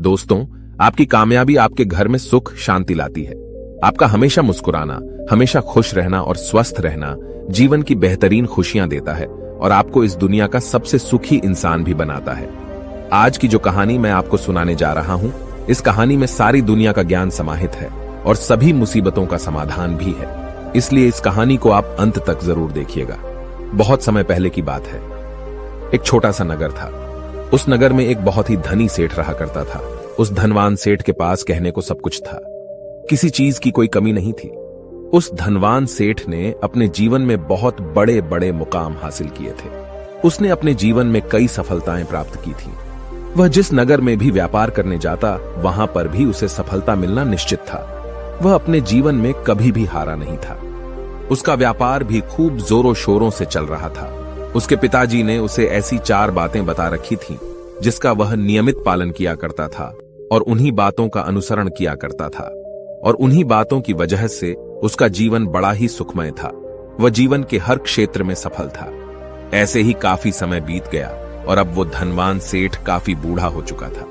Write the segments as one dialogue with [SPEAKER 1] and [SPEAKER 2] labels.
[SPEAKER 1] दोस्तों, आपकी कामयाबी आपके घर में सुख शांति लाती है। आपका हमेशा मुस्कुराना, हमेशा खुश रहना और स्वस्थ रहना जीवन की बेहतरीन खुशियां देता है और आपको इस दुनिया का सबसे सुखी इंसान भी बनाता है। आज की जो कहानी मैं आपको सुनाने जा रहा हूं, इस कहानी में सारी दुनिया का ज्ञान समाहित है और सभी मुसीबतों का समाधान भी है। इसलिए इस कहानी को आप अंत तक जरूर देखिएगा। बहुत समय पहले की बात है। एक छोटा सा नगर था। उस नगर में एक बहुत ही धनी सेठ रहा करता था। उस धनवान सेठ के पास कहने को सब कुछ था, किसी चीज की कोई कमी नहीं थी। उस धनवान सेठ ने अपने जीवन में बहुत बड़े बड़े मुकाम हासिल किए थे। उसने अपने जीवन में कई सफलताएं प्राप्त की थी। वह जिस नगर में भी व्यापार करने जाता, वहां पर भी उसे सफलता मिलना निश्चित था। वह अपने जीवन में कभी भी हारा नहीं था। उसका व्यापार भी खूब जोरों शोरों से चल रहा था। उसके पिताजी ने उसे ऐसी 4 बातें बता रखी थीं, जिसका वह नियमित पालन किया करता था और उन्हीं बातों का अनुसरण किया करता था। और उन्हीं बातों की वजह से उसका जीवन बड़ा ही सुखमय था। वह जीवन के हर क्षेत्र में सफल था। ऐसे ही काफी समय बीत गया और अब वो धनवान सेठ काफी बूढ़ा हो चुका था।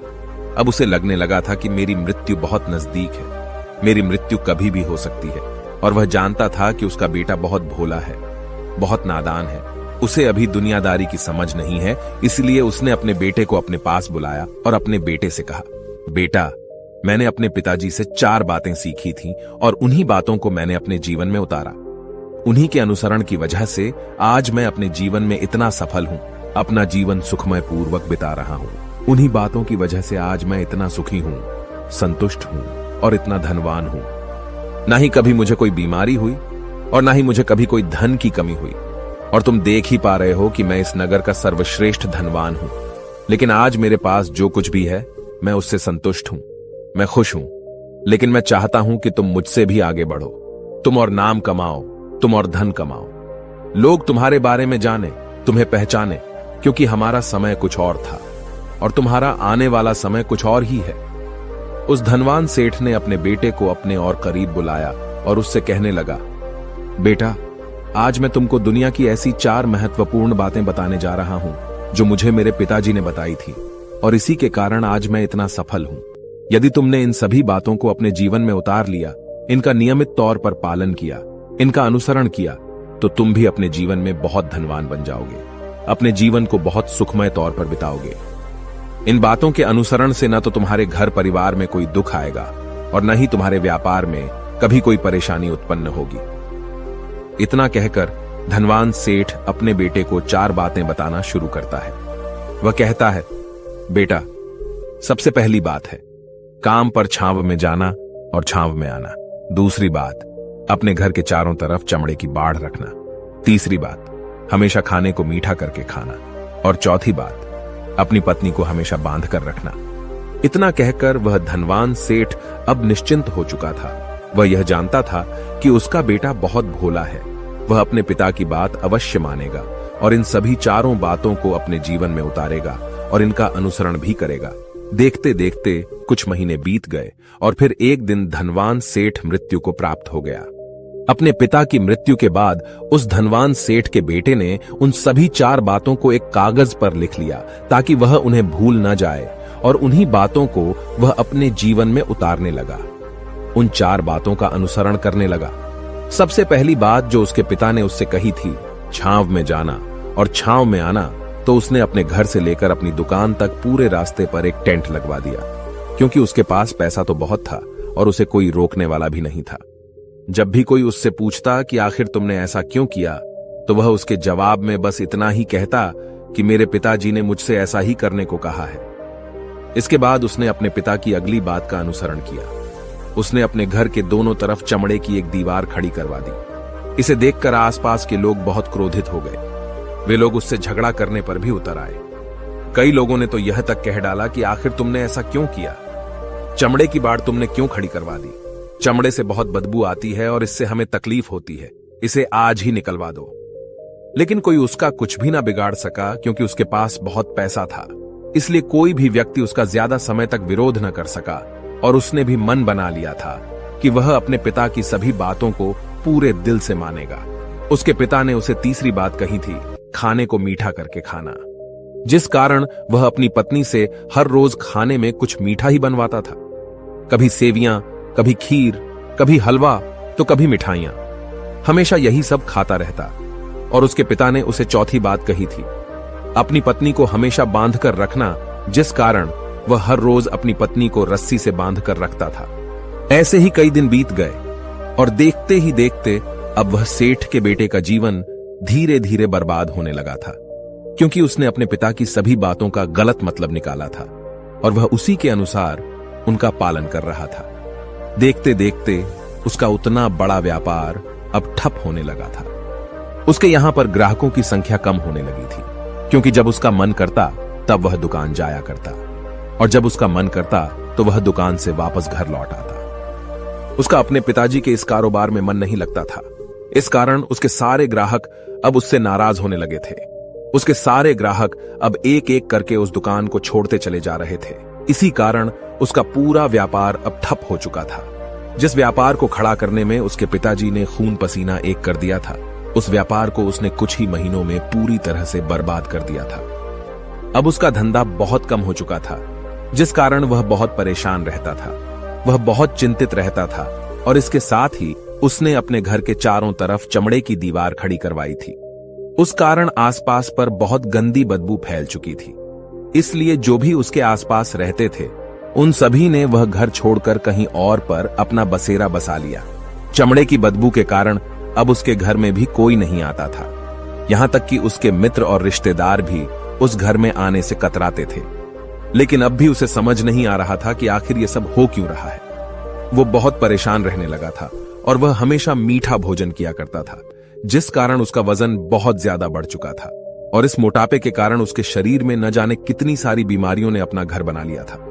[SPEAKER 1] अब उसे लगने लगा था कि मेरी मृत्यु बहुत नजदीक है, मेरी मृत्यु कभी भी हो सकती है। और वह जानता था कि उसका बेटा बहुत भोला है, बहुत नादान है, उसे अभी दुनियादारी की समझ नहीं है। इसलिए उसने अपने बेटे को अपने पास बुलाया और अपने बेटे से कहा, बेटा, मैंने अपने पिताजी से 4 बातें सीखी थीं और उन्हीं बातों को मैंने अपने जीवन में उतारा। उन्हीं के अनुसरण की वजह से आज मैं अपने जीवन में इतना सफल हूं, अपना जीवन सुखमय पूर्वक बिता रहा हूं। उन्हीं बातों की वजह से आज मैं इतना सुखी हूं, संतुष्ट हूं और इतना धनवान हूं। ना ही कभी मुझे कोई बीमारी हुई और ना ही मुझे कभी कोई धन की कमी हुई। और तुम देख ही पा रहे हो कि मैं इस नगर का सर्वश्रेष्ठ धनवान हूं। लेकिन आज मेरे पास जो कुछ भी है, मैं उससे संतुष्ट हूं, मैं खुश हूं। लेकिन मैं चाहता हूं कि तुम मुझसे भी आगे बढ़ो। तुम और नाम कमाओ, तुम और धन कमाओ, लोग तुम्हारे बारे में जाने, तुम्हें पहचाने, क्योंकि हमारा समय कुछ और था और तुम्हारा आने वाला समय कुछ और ही है। उस धनवान सेठ ने अपने बेटे को अपने और करीब बुलाया और उससे कहने लगा, बेटा, आज मैं तुमको दुनिया की ऐसी 4 महत्वपूर्ण बातें बताने जा रहा हूं जो मुझे मेरे पिताजी ने बताई थी और इसी के कारण आज मैं इतना सफल हूं। यदि तुमने इन सभी बातों को अपने जीवन में उतार लिया, इनका नियमित तौर पर पालन किया, इनका अनुसरण किया, तो तुम भी अपने जीवन में बहुत धनवान बन जाओगे, अपने जीवन को बहुत सुखमय तौर पर बिताओगे। इन बातों के अनुसरण से न तो तुम्हारे घर परिवार में कोई दुख आएगा और न ही तुम्हारे व्यापार में कभी कोई परेशानी उत्पन्न होगी। इतना कहकर धनवान सेठ अपने बेटे को 4 बातें बताना शुरू करता है। वह कहता है, बेटा, सबसे पहली बात है काम पर छांव में जाना और छांव में आना। दूसरी बात, अपने घर के चारों तरफ चमड़े की बाड़ रखना। तीसरी बात, हमेशा खाने को मीठा करके खाना। और चौथी बात, अपनी पत्नी को हमेशा बांध कर रखना। इतना कहकर वह धनवान सेठ अब निश्चिंत हो चुका था। वह यह जानता था कि उसका बेटा बहुत भोला है। वह अपने पिता की बात अवश्य मानेगा और इन सभी 4 बातों को अपने जीवन में उतारेगा और इनका अनुसरण भी करेगा। देखते देखते कुछ महीने बीत गए और फिर एक दिन धनवान सेठ मृत्यु को प्राप्त हो गया। अपने पिता की मृत्यु के बाद उस धनवान सेठ के बेटे ने उन सभी 4 बातों को एक कागज पर लिख लिया ताकि वह उन्हें भूल न जाए और उन्हीं बातों को वह अपने जीवन में उतारने लगा। उन 4 बातों का अनुसरण करने लगा। सबसे पहली बात जो उसके पिता ने उससे कही थी, छांव में जाना और छांव में आना, तो उसने अपने घर से लेकर अपनी दुकान तक पूरे रास्ते पर एक टेंट लगवा दिया, क्योंकि उसके पास पैसा तो बहुत था और उसे कोई रोकने वाला भी नहीं था। जब भी कोई उससे पूछता कि आखिर तुमने ऐसा क्यों किया, तो वह उसके जवाब में बस इतना ही कहता कि मेरे पिताजी ने मुझसे ऐसा ही करने को कहा है। इसके बाद उसने अपने पिता की अगली बात का अनुसरण किया। उसने अपने घर के दोनों तरफ चमड़े की एक दीवार खड़ी करवा दी। इसे देखकर आसपास के लोग बहुत क्रोधित हो गए। वे लोग उससे झगड़ा करने पर भी उतर आए। कई लोगों ने तो यह तक कह डाला कि आखिर तुमने ऐसा क्यों किया, चमड़े की बाड़ तुमने क्यों खड़ी करवा दी, चमड़े से बहुत बदबू आती है और इससे हमें तकलीफ होती है, इसे आज ही निकलवा दो। लेकिन कोई उसका कुछ भी ना बिगाड़ सका, क्योंकि उसके पास बहुत पैसा था। इसलिए कोई भी व्यक्ति उसका ज्यादा समय तक विरोध न कर सका और उसने भी मन बना लिया था कि वह अपने पिता की सभी बातों को पूरे दिल से मानेगा। उसके पिता ने उसे तीसरी बात कही थी, खाने को मीठा करके खाना। जिस कारण वह अपनी पत्नी से हर रोज खाने में कुछ मीठा ही बनवाता था। कभी सेवियां, कभी खीर, कभी हलवा तो कभी मिठाइयां। हमेशा यही सब खाता रहता। और उसके पिता ने उसे चौथी बात कही थी, अपनी पत्नी को हमेशा बांध कर रखना, जिस कारण वह हर रोज अपनी पत्नी को रस्सी से बांध कर रखता था। ऐसे ही कई दिन बीत गए और देखते ही देखते अब वह सेठ के बेटे का जीवन धीरे धीरे बर्बाद होने लगा था, क्योंकि उसने अपने पिता की सभी बातों का गलत मतलब निकाला था और वह उसी के अनुसार उनका पालन कर रहा था। देखते देखते उसका उतना बड़ा व्यापार अब ठप होने लगा था। उसके यहां पर ग्राहकों की संख्या कम होने लगी थी, क्योंकि जब उसका मन करता तब वह दुकान जाया करता और जब उसका मन करता तो वह दुकान से वापस घर लौट आता। उसका अपने पिताजी के इस कारोबार में मन नहीं लगता था। इस कारण उसके सारे ग्राहक अब उससे नाराज होने लगे थे। उसके सारे ग्राहक अब एक एक करके उस दुकान को छोड़ते चले जा रहे थे। इसी कारण उसका पूरा व्यापार अब ठप हो चुका था। जिस व्यापार को खड़ा करने में उसके पिताजी ने खून पसीना एक कर दिया था, उस व्यापार को उसने कुछ ही महीनों में पूरी तरह से बर्बाद कर दिया था। अब उसका धंधा बहुत कम हो चुका था, जिस कारण वह बहुत परेशान रहता था। वह बहुत चिंतित रहता था और इसके साथ ही उसने अपने घर के चारों तरफ चमड़े की दीवार खड़ी करवाई थी। उस कारण आसपास पर बहुत गंदी बदबू फैल चुकी थी। इसलिए जो भी उसके आसपास रहते थे उन सभी ने वह घर छोड़कर कहीं और पर अपना बसेरा बसा लिया। चमड़े की बदबू के कारण अब उसके घर में भी कोई नहीं आता था। यहां तक कि उसके मित्र और रिश्तेदार भी उस घर में आने से कतराते थे। लेकिन अब भी उसे समझ नहीं आ रहा था कि आखिर ये सब हो क्यों रहा है। वो बहुत परेशान रहने लगा था और वह हमेशा मीठा भोजन किया करता था, जिस कारण उसका वजन बहुत ज्यादा बढ़ चुका था और इस मोटापे के कारण उसके शरीर में न जाने कितनी सारी बीमारियों ने अपना घर बना लिया था।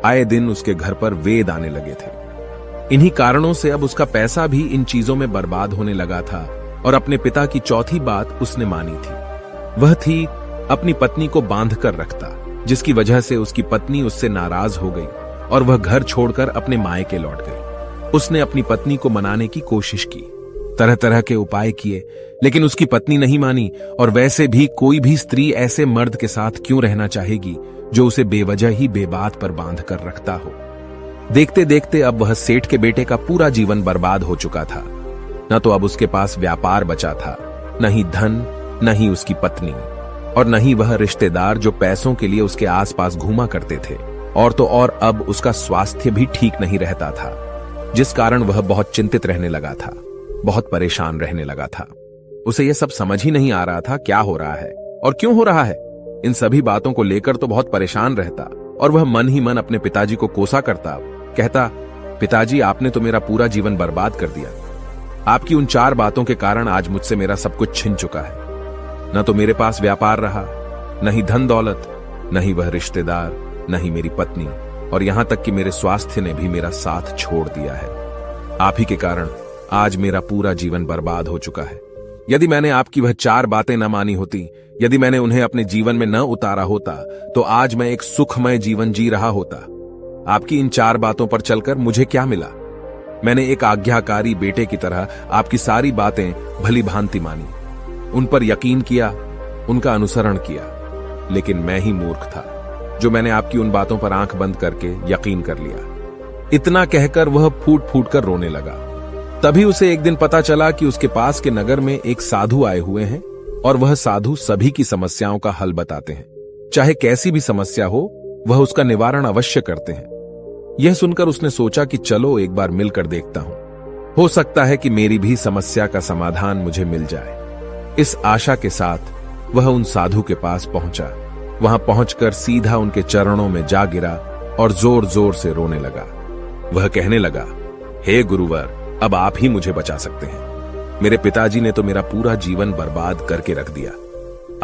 [SPEAKER 1] आए दिन उसके घर पर वेद आने लगे थे। इन्हीं कारणों से अब उसका पैसा भी इन चीजों में बर्बाद होने लगा था और अपने पिता की चौथी बात उसने मानी थी। वह थी अपनी पत्नी को बांध कर रखता, जिसकी वजह से उसकी पत्नी उससे नाराज हो गई और वह घर छोड़कर अपने मायके लौट गई। उसने अपनी पत्नी को मनाने की कोशिश की, तरह तरह के उपाय किए, लेकिन उसकी पत्नी नहीं मानी। और वैसे भी कोई भी स्त्री ऐसे मर्द के साथ क्यों रहना चाहेगी जो उसे बेवजह ही बेबात पर बांध कर रखता हो। देखते देखते अब वह सेठ के बेटे का पूरा जीवन बर्बाद हो चुका था। न तो अब उसके पास व्यापार बचा था, न ही धन, न ही उसकी पत्नी, और न ही वह रिश्तेदार जो पैसों के लिए उसके आसपास घूमा करते थे। और तो और अब उसका स्वास्थ्य भी ठीक नहीं रहता था, जिस कारण वह बहुत चिंतित रहने लगा था, बहुत परेशान रहने लगा था। उसे यह सब समझ ही नहीं आ रहा था क्या हो रहा है और क्यों हो रहा है। इन सभी बातों को लेकर तो बहुत परेशान रहता और वह मन ही मन अपने पिताजी को कोसा करता, कहता, पिताजी आपने तो मेरा पूरा जीवन बर्बाद कर दिया। आपकी उन 4 बातों के कारण आज मुझसे मेरा सब कुछ छिन चुका है। न तो मेरे पास व्यापार रहा, न ही धन दौलत, न ही वह रिश्तेदार, न ही मेरी पत्नी, और यहां तक कि मेरे स्वास्थ्य ने भी मेरा साथ छोड़ दिया है। आप ही के कारण आज मेरा पूरा जीवन बर्बाद हो चुका है। यदि मैंने आपकी वह 4 बातें न मानी होती, यदि मैंने उन्हें अपने जीवन में न उतारा होता, तो आज मैं एक सुखमय जीवन जी रहा होता। आपकी इन 4 बातों पर चलकर मुझे क्या मिला? मैंने एक आज्ञाकारी बेटे की तरह आपकी सारी बातें भली भांति मानी, उन पर यकीन किया, उनका अनुसरण किया। लेकिन मैं ही मूर्ख था जो मैंने आपकी उन बातों पर आंख बंद करके यकीन कर लिया। इतना कहकर वह फूट फूट कर रोने लगा। तभी उसे एक दिन पता चला कि उसके पास के नगर में एक साधु आए हुए हैं और वह साधु सभी की समस्याओं का हल बताते हैं। चाहे कैसी भी समस्या हो, वह उसका निवारण अवश्य करते हैं। यह सुनकर उसने सोचा कि चलो एक बार मिलकर देखता हूं, हो सकता है कि मेरी भी समस्या का समाधान मुझे मिल जाए। इस आशा के साथ वह उन साधु के पास पहुंचा। वहां पहुंचकर सीधा उनके चरणों में जा गिरा और जोर जोर से रोने लगा। वह कहने लगा, हे गुरुवर, अब आप ही मुझे बचा सकते हैं। मेरे पिताजी ने तो मेरा पूरा जीवन बर्बाद करके रख दिया।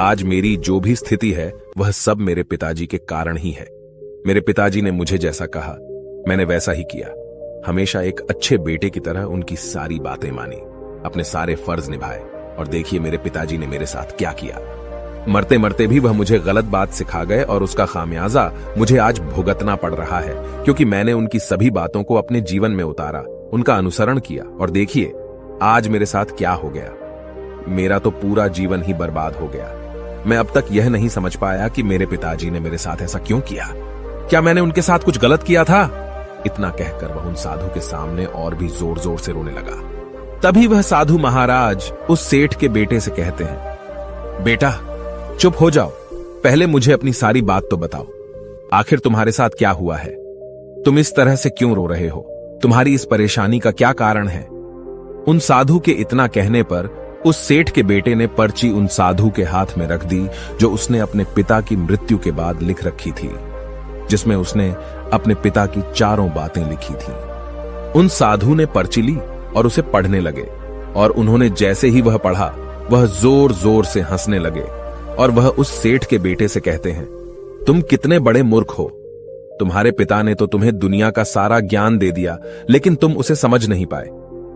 [SPEAKER 1] आज मेरी जो भी स्थिति है वह सब मेरे पिताजी के कारण ही है। मेरे पिताजी ने मुझे जैसा कहा मैंने वैसा ही किया। हमेशा एक अच्छे बेटे की तरह उनकी सारी बातें मानी, अपने सारे फर्ज निभाए, और देखिए मेरे पिताजी ने मेरे साथ क्या किया। मरते मरते भी वह मुझे गलत बात सिखा गए और उसका खामियाजा मुझे आज भुगतना पड़ रहा है, क्योंकि मैंने उनकी सभी बातों को अपने जीवन में उतारा, उनका अनुसरण किया, और देखिए आज मेरे साथ क्या हो गया। मेरा तो पूरा जीवन ही बर्बाद हो गया। मैं अब तक यह नहीं समझ पाया कि मेरे पिताजी ने मेरे साथ ऐसा क्यों किया। क्या मैंने उनके साथ कुछ गलत किया था? इतना कहकर वह उन साधु के सामने और भी जोर जोर से रोने लगा। तभी वह साधु महाराज उस सेठ के बेटे से कहते हैं, बेटा चुप हो जाओ, पहले मुझे अपनी सारी बात तो बताओ। आखिर तुम्हारे साथ क्या हुआ है? तुम इस तरह से क्यों रो रहे हो? तुम्हारी इस परेशानी का क्या कारण है? उन साधु के इतना कहने पर उस सेठ के बेटे ने पर्ची उन साधु के हाथ में रख दी, जो उसने अपने पिता की मृत्यु के बाद लिख रखी थी, जिसमें उसने अपने पिता की चारों बातें लिखी थी। उन साधु ने पर्ची ली और उसे पढ़ने लगे, और उन्होंने जैसे ही वह पढ़ा, वह जोर जोर से हंसने लगे, और वह उस सेठ के बेटे से कहते हैं, तुम कितने बड़े मूर्ख हो। तुम्हारे पिता ने तो तुम्हें दुनिया का सारा ज्ञान दे दिया, लेकिन तुम उसे समझ नहीं पाए।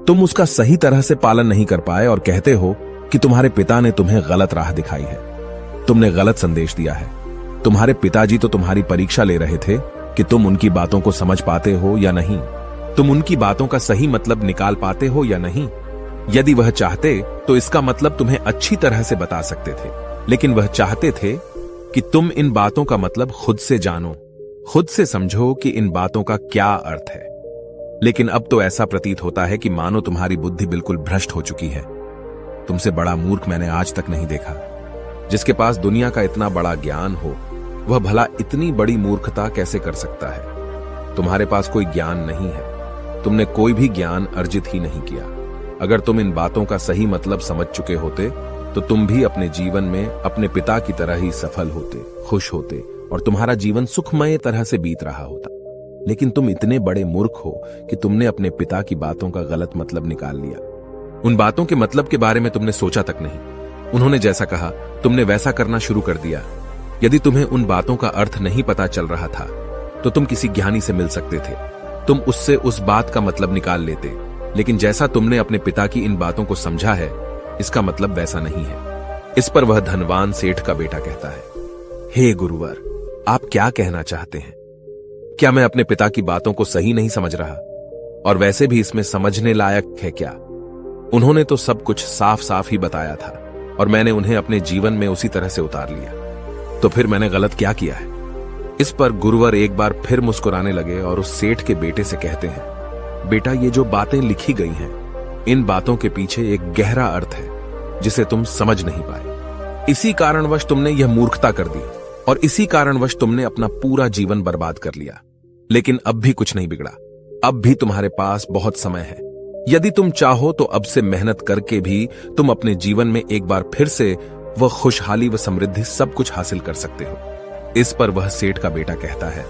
[SPEAKER 1] तुम उसका सही तरह से पालन नहीं कर पाए और कहते हो कि तुम्हारे पिता ने तुम्हें गलत राह दिखाई है, तुमने गलत संदेश दिया है। तुम्हारे पिताजी तो तुम्हारी परीक्षा ले रहे थे कि तुम उनकी बातों को समझ पाते हो या नहीं, तुम उनकी बातों का सही मतलब निकाल पाते हो या नहीं। यदि वह चाहते तो इसका मतलब तुम्हें अच्छी तरह से बता सकते थे, लेकिन वह चाहते थे कि तुम इन बातों का मतलब खुद से जानो, खुद से समझो कि इन बातों का क्या अर्थ है। लेकिन अब तो ऐसा प्रतीत होता है कि मानो तुम्हारी बुद्धि बिल्कुल भ्रष्ट हो चुकी है। तुमसे बड़ा मूर्ख मैंने आज तक नहीं देखा। जिसके पास दुनिया का इतना बड़ा ज्ञान हो, वह भला इतनी बड़ी मूर्खता कैसे कर सकता है? तुम्हारे पास कोई ज्ञान नहीं है, तुमने कोई भी ज्ञान अर्जित ही नहीं किया। अगर तुम इन बातों का सही मतलब समझ चुके होते तो तुम भी अपने जीवन में अपने पिता की तरह ही सफल होते, खुश होते, और तुम्हारा जीवन सुखमय तरह से बीत रहा होता। लेकिन तुम इतने बड़े मूर्ख हो कि तुमने अपने पिता की बातों का गलत मतलब निकाल लिया। उन बातों के मतलब के बारे में तुमने सोचा तक नहीं। उन्होंने जैसा कहा तुमने वैसा करना शुरू कर दिया। यदि तुम्हें उन बातों का अर्थ नहीं पता चल रहा था तो तुम किसी ज्ञानी से मिल सकते थे, तुम उससे उस बात का मतलब निकाल लेते। लेकिन जैसा तुमने अपने पिता की इन बातों को समझा है, इसका मतलब वैसा नहीं है। इस पर वह धनवान सेठ का बेटा कहता है, हे गुरुवर, आप क्या कहना चाहते हैं? क्या मैं अपने पिता की बातों को सही नहीं समझ रहा? और वैसे भी इसमें समझने लायक है क्या? उन्होंने तो सब कुछ साफ साफ ही बताया था और मैंने उन्हें अपने जीवन में उसी तरह से उतार लिया। तो फिर मैंने गलत क्या किया है? इस पर गुरुवर एक बार फिर मुस्कुराने लगे और उस सेठ के बेटे से कहते हैं, बेटा, ये जो बातें लिखी गई हैं, इन बातों के पीछे एक गहरा अर्थ है जिसे तुम समझ नहीं पाए। इसी कारणवश तुमने यह मूर्खता कर दी और इसी कारणवश तुमने अपना पूरा जीवन बर्बाद कर लिया। लेकिन अब भी कुछ नहीं बिगड़ा, अब भी तुम्हारे पास बहुत समय है। यदि तुम चाहो तो अब से मेहनत करके भी तुम अपने जीवन में एक बार फिर से वह खुशहाली व समृद्धि सब कुछ हासिल कर सकते हो। इस पर वह सेठ का बेटा कहता है,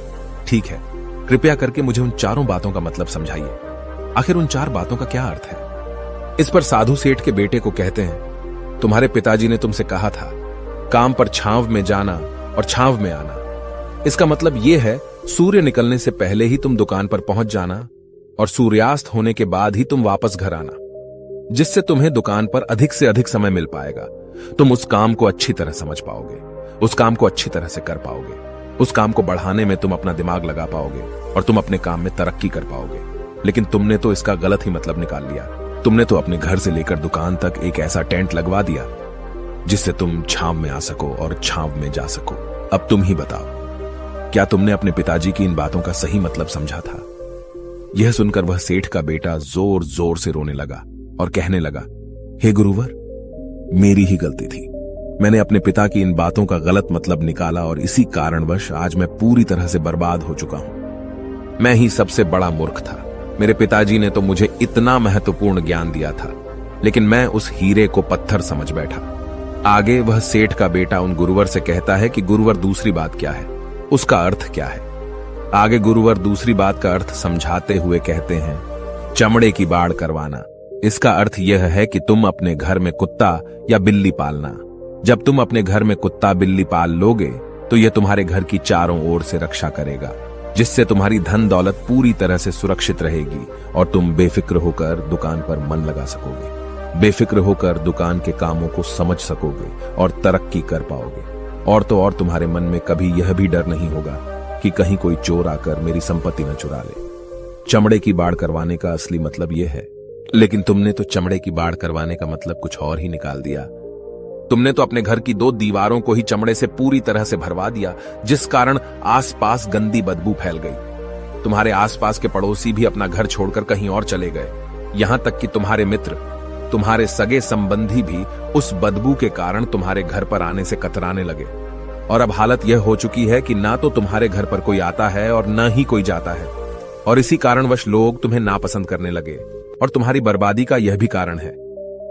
[SPEAKER 1] ठीक है, कृपया करके मुझे उन चारों बातों का मतलब समझाइए। आखिर उन चार बातों का क्या अर्थ है? इस पर साधु सेठ के बेटे को कहते हैं, तुम्हारे पिताजी ने तुमसे कहा था काम पर छांव में जाना और छांव में आना। इसका मतलब यह है सूर्य निकलने से पहले ही तुम दुकान पर पहुंच जाना और सूर्यास्त होने के बाद ही तुम वापस घर आना, जिससे तुम्हें दुकान पर अधिक से अधिक समय मिल पाएगा। तुम उस काम को अच्छी तरह समझ पाओगे, उस काम को अच्छी तरह से कर पाओगे, उस काम को बढ़ाने में तुम अपना दिमाग लगा पाओगे और तुम अपने काम में तरक्की कर पाओगे। लेकिन तुमने तो इसका गलत ही मतलब निकाल लिया। तुमने तो अपने घर से लेकर दुकान तक एक ऐसा टेंट लगवा दिया जिससे तुम छांव में आ सको और छांव में जा सको। अब तुम ही बताओ, क्या तुमने अपने पिताजी की इन बातों का सही मतलब समझा था? यह सुनकर वह सेठ का बेटा जोर जोर से रोने लगा और कहने लगा, हे गुरुवर, मेरी ही गलती थी। मैंने अपने पिता की इन बातों का गलत मतलब निकाला और इसी कारणवश आज मैं पूरी तरह से बर्बाद हो चुका हूं। मैं ही सबसे बड़ा मूर्ख था। मेरे पिताजी ने तो मुझे इतना महत्वपूर्ण ज्ञान दिया था, लेकिन मैं उस हीरे को पत्थर समझ बैठा। आगे वह सेठ का बेटा उन गुरुवर से कहता है कि गुरुवर, दूसरी बात क्या है, उसका अर्थ क्या है? आगे गुरुवर दूसरी बात का अर्थ समझाते हुए कहते हैं, चमड़े की बाड़ करवाना। इसका अर्थ यह है कि तुम अपने घर में कुत्ता या बिल्ली पालना। जब तुम अपने घर में कुत्ता बिल्ली पाल लोगे तो यह तुम्हारे घर की चारों ओर से रक्षा करेगा, जिससे तुम्हारी धन दौलत पूरी तरह से सुरक्षित रहेगी और तुम बेफिक्र होकर दुकान पर मन लगा सकोगे, बेफिक्र होकर दुकान के कामों को समझ सकोगे और तरक्की कर पाओगे। और तो और तुम्हारे मन में कभी यह भी डर नहीं होगा कि कहीं कोई चोर आकर मेरी संपत्ति न चुरा ले। चमड़े की बाड़ करवाने का असली मतलब यह है, लेकिन तुमने तो चमड़े की बाड़ करवाने का मतलब कुछ और ही निकाल दिया। तुमने तो अपने घर की 2 दीवारों को ही चमड़े से पूरी तरह से भरवा दिया, जिस कारण आसपास गंदी बदबू फैल गई। तुम्हारे आसपास के पड़ोसी भी अपना घर छोड़कर कहीं और चले गए। यहां तक कि तुम्हारे मित्र, तुम्हारे सगे संबंधी भी उस बदबू के कारण तुम्हारे घर पर आने से कतराने लगे। और अब हालत यह हो चुकी है कि ना तो तुम्हारे घर पर कोई आता है और न ही कोई जाता है। और इसी कारणवश लोग तुम्हें नापसंद करने लगे। और तुम्हारी बर्बादी का यह भी कारण है।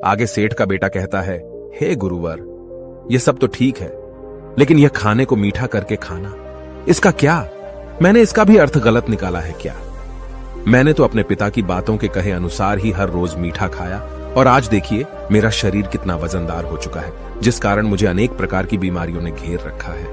[SPEAKER 1] आगे सेठ का बेटा कहता है, हे गुरुवर, यह सब तो ठीक है, लेकिन यह खाने को मीठा करके खाना, इसका क्या? मैंने इसका भी अर्थ गलत निकाला है क्या? मैंने तो अपने पिता की बातों के कहे अनुसार ही हर रोज मीठा खाया, और आज देखिए मेरा शरीर कितना वजनदार हो चुका है, जिस कारण मुझे अनेक प्रकार की बीमारियों ने घेर रखा है।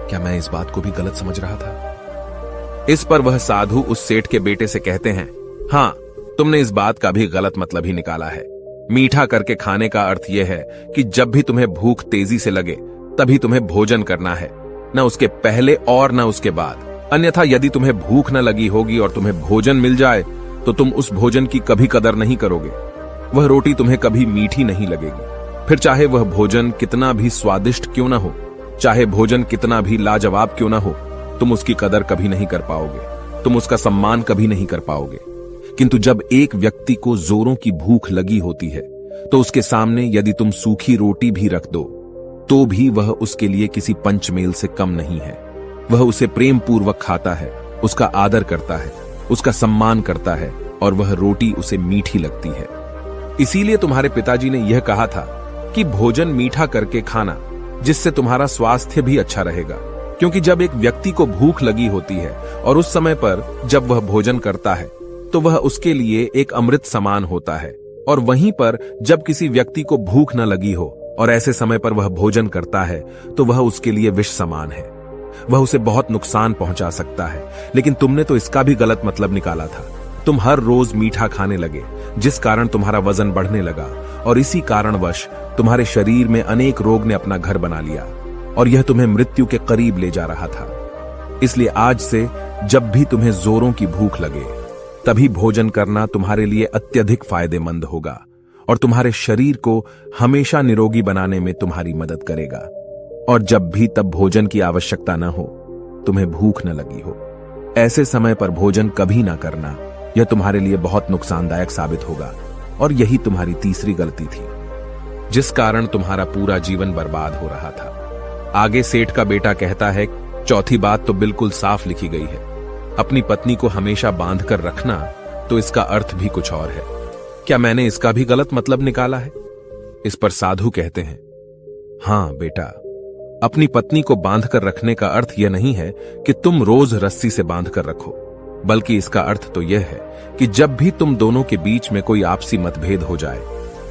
[SPEAKER 1] क्या मैं इस बात को भी गलत समझ रहा था? इस पर वह साधु उस सेठ के बेटे से कहते हैं, हाँ, तुमने इस बात का भी गलत मतलब ही निकाला है। मीठा करके खाने का अर्थ यह है कि जब भी तुम्हें भूख तेजी से लगे तभी तुम्हें भोजन करना है, न उसके पहले और न उसके बाद। अन्यथा यदि तुम्हें भूख न लगी होगी और तुम्हें भोजन मिल जाए तो तुम उस भोजन की कभी कदर नहीं करोगे। वह रोटी तुम्हें कभी मीठी नहीं लगेगी। फिर चाहे वह भोजन कितना भी स्वादिष्ट क्यों न हो, चाहे भोजन कितना भी लाजवाब क्यों न हो, तुम उसकी कदर कभी नहीं कर पाओगे, तुम उसका सम्मान कभी नहीं कर पाओगे। किंतु जब एक व्यक्ति को जोरों की भूख लगी होती है तो उसके सामने यदि तुम सूखी रोटी भी रख दो तो भी वह उसके लिए किसी पंचमेल से कम नहीं है। वह उसे प्रेम पूर्वक खाता है, उसका आदर करता है, उसका सम्मान करता है, और वह रोटी उसे मीठी लगती है। इसीलिए तुम्हारे पिताजी ने यह कहा था कि भोजन मीठा करके खाना, जिससे तुम्हारा स्वास्थ्य भी अच्छा रहेगा। क्योंकि जब एक व्यक्ति को भूख लगी होती है और उस समय पर जब वह भोजन करता है तो वह उसके लिए एक अमृत समान होता है, और वहीं पर जब किसी व्यक्ति को भूख न लगी हो और ऐसे समय पर वह भोजन करता है तो वह उसके लिए विष समान है, वह उसे बहुत नुकसान पहुंचा सकता है। लेकिन तुमने तो इसका भी गलत मतलब निकाला था। तुम हर रोज मीठा खाने लगे, जिस कारण तुम्हारा वजन बढ़ने लगा, और इसी कारणवश तुम्हारे शरीर में अनेक रोग ने अपना घर बना लिया और यह तुम्हें मृत्यु के करीब ले जा रहा था। इसलिए आज से जब भी तुम्हें जोरों की भूख लगे तभी भोजन करना तुम्हारे लिए अत्यधिक फायदेमंद होगा और तुम्हारे शरीर को हमेशा निरोगी बनाने में तुम्हारी मदद करेगा। और जब भी तब भोजन की आवश्यकता न हो, तुम्हें भूख न लगी हो, ऐसे समय पर भोजन कभी ना करना। यह तुम्हारे लिए बहुत नुकसानदायक साबित होगा। और यही तुम्हारी तीसरी गलती थी, जिस कारण तुम्हारा पूरा जीवन बर्बाद हो रहा था। आगे सेठ का बेटा कहता है, चौथी बात तो बिल्कुल साफ लिखी गई है, अपनी पत्नी को हमेशा बांध कर रखना, तो इसका अर्थ भी कुछ और है। क्या मैंने इसका भी गलत मतलब निकाला है? इस पर साधु कहते हैं, हां बेटा, अपनी पत्नी को बांध कर रखने का अर्थ यह नहीं है कि तुम रोज रस्सी से बांध कर रखो, बल्कि इसका अर्थ तो यह है कि जब भी तुम दोनों के बीच में कोई आपसी मतभेद हो जाए,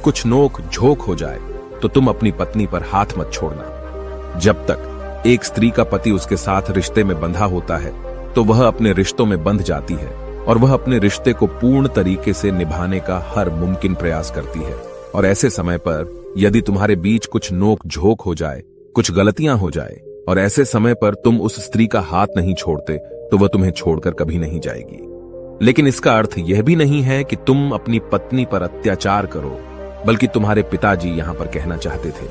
[SPEAKER 1] कुछ नोक झोंक हो जाए, तो तुम अपनी पत्नी पर हाथ मत छोड़ना। जब तक एक स्त्री का पति उसके साथ रिश्ते में बंधा होता है तो वह अपने रिश्तों में बंध जाती है और वह अपने रिश्ते को पूर्ण तरीके से निभाने का हर मुमकिन प्रयास करती है। और ऐसे समय पर यदि तुम्हारे बीच कुछ नोक झोंक हो जाए, कुछ गलतियां हो जाए, और ऐसे समय पर तुम उस स्त्री का हाथ नहीं छोड़ते, तो वह तुम्हें छोड़कर कभी नहीं जाएगी। लेकिन इसका अर्थ यह भी नहीं है कि तुम अपनी पत्नी पर अत्याचार करो, बल्कि तुम्हारे पिताजी यहां पर कहना चाहते थे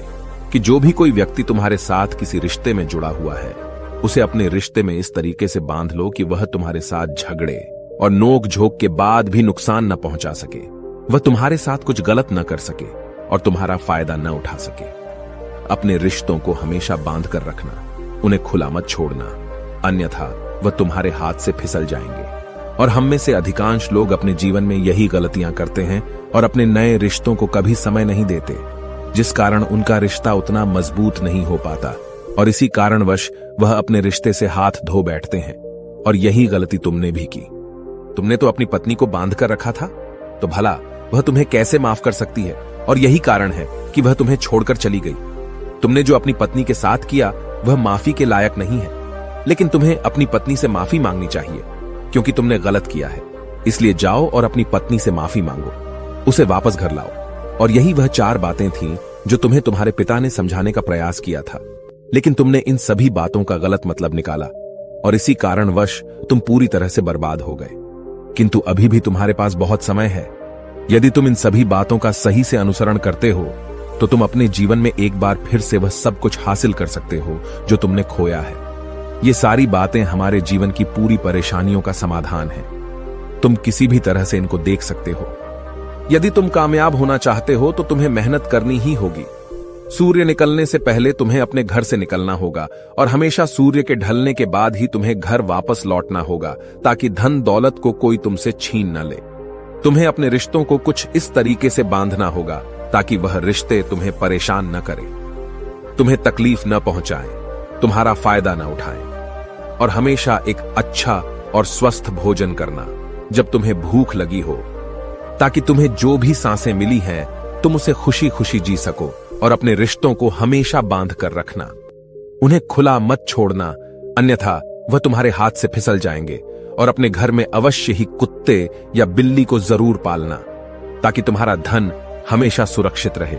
[SPEAKER 1] कि जो भी कोई व्यक्ति तुम्हारे साथ किसी रिश्ते में जुड़ा हुआ है, उसे अपने रिश्ते में इस तरीके से बांध लो कि वह तुम्हारे साथ झगड़े और नोक झोंक के बाद भी नुकसान न पहुंचा सके, वह तुम्हारे साथ कुछ गलत न कर सके और तुम्हारा फायदा न उठा सके। अपने रिश्तों को हमेशा बांध कर रखना, उन्हें खुला मत छोड़ना, अन्यथा वह तुम्हारे हाथ से फिसल जाएंगे। और हम में से अधिकांश लोग अपने जीवन में यही गलतियां करते हैं और अपने नए रिश्तों को कभी समय नहीं देते, जिस कारण उनका रिश्ता उतना मजबूत नहीं हो पाता और इसी कारणवश वह अपने रिश्ते से हाथ धो बैठते हैं। और यही गलती तुमने भी की। तुमने तो अपनी पत्नी को बांध कर रखा था, तो भला वह तुम्हें कैसे माफ कर सकती है? और यही कारण है कि वह तुम्हें छोड़कर चली गई। तुमने जो अपनी पत्नी के साथ किया वह माफी के लायक नहीं है, लेकिन तुम्हें अपनी पत्नी से माफी मांगनी चाहिए क्योंकि तुमने गलत किया है। इसलिए जाओ और अपनी पत्नी से माफी मांगो, उसे वापस घर लाओ। और यही वह 4 बातें थीं जो तुम्हें तुम्हारे पिता ने समझाने का प्रयास किया था, लेकिन तुमने इन सभी बातों का गलत मतलब निकाला और इसी कारणवश तुम पूरी तरह से बर्बाद हो गए। किंतु अभी भी तुम्हारे पास बहुत समय है। यदि तुम इन सभी बातों का सही से अनुसरण करते हो तो तुम अपने जीवन में एक बार फिर से वह सब कुछ हासिल कर सकते हो जो तुमने खोया है। ये सारी बातें हमारे जीवन की पूरी परेशानियों का समाधान है। तुम किसी भी तरह से इनको देख सकते हो। यदि तुम कामयाब होना चाहते हो तो तुम्हें मेहनत करनी ही होगी। सूर्य निकलने से पहले तुम्हें अपने घर से निकलना होगा और हमेशा सूर्य के ढलने के बाद ही तुम्हें घर वापस लौटना होगा, ताकि धन दौलत को कोई तुमसे छीन न ले। तुम्हें अपने रिश्तों को कुछ इस तरीके से बांधना होगा ताकि वह रिश्ते तुम्हें परेशान न करें, तुम्हें तकलीफ न पहुंचाएं, तुम्हारा फायदा न उठाएं। और हमेशा एक अच्छा और स्वस्थ भोजन करना जब तुम्हें भूख लगी हो, ताकि तुम्हें जो भी सांसें मिली हैं तुम उसे खुशी खुशी जी सको। और अपने रिश्तों को हमेशा बांध कर रखना, उन्हें खुला मत छोड़ना, अन्यथा वह तुम्हारे हाथ से फिसल जाएंगे। और अपने घर में अवश्य ही कुत्ते या बिल्ली को जरूर पालना, ताकि तुम्हारा धन हमेशा सुरक्षित रहे।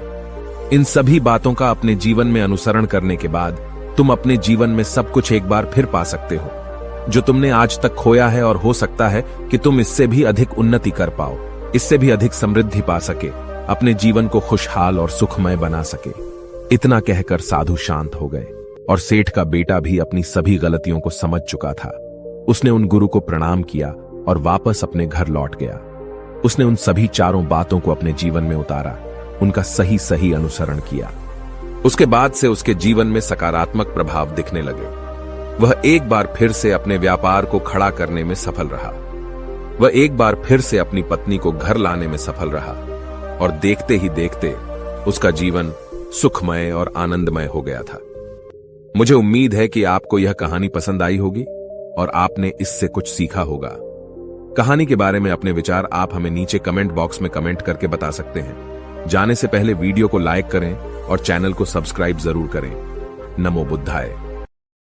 [SPEAKER 1] इन सभी बातों का अपने जीवन में अनुसरण करने के बाद तुम अपने जीवन में सब कुछ एक बार फिर पा सकते हो जो तुमने आज तक खोया है, और हो सकता है कि तुम इससे भी अधिक उन्नति कर पाओ, इससे भी अधिक समृद्धि पा सके, अपने जीवन को खुशहाल और सुखमय बना सके। इतना कहकर साधु शांत हो गए और सेठ का बेटा भी अपनी सभी गलतियों को समझ चुका था। उसने उन गुरु को प्रणाम किया और वापस अपने घर लौट गया। उसने उन सभी चारों बातों को अपने जीवन में उतारा, उनका सही सही अनुसरण किया। उसके बाद से उसके जीवन में सकारात्मक प्रभाव दिखने लगे। वह एक बार फिर से अपने व्यापार को खड़ा करने में सफल रहा। वह एक बार फिर से अपनी पत्नी को घर लाने में सफल रहा, और देखते ही देखते उसका जीवन सुखमय और आनंदमय हो गया था। मुझे उम्मीद है कि आपको यह कहानी पसंद आई होगी और आपने इससे कुछ सीखा होगा। कहानी के बारे में अपने विचार आप हमें नीचे कमेंट बॉक्स में कमेंट करके बता सकते हैं। जाने से पहले वीडियो को लाइक करें और चैनल को सब्सक्राइब जरूर करें। नमो बुद्धाय।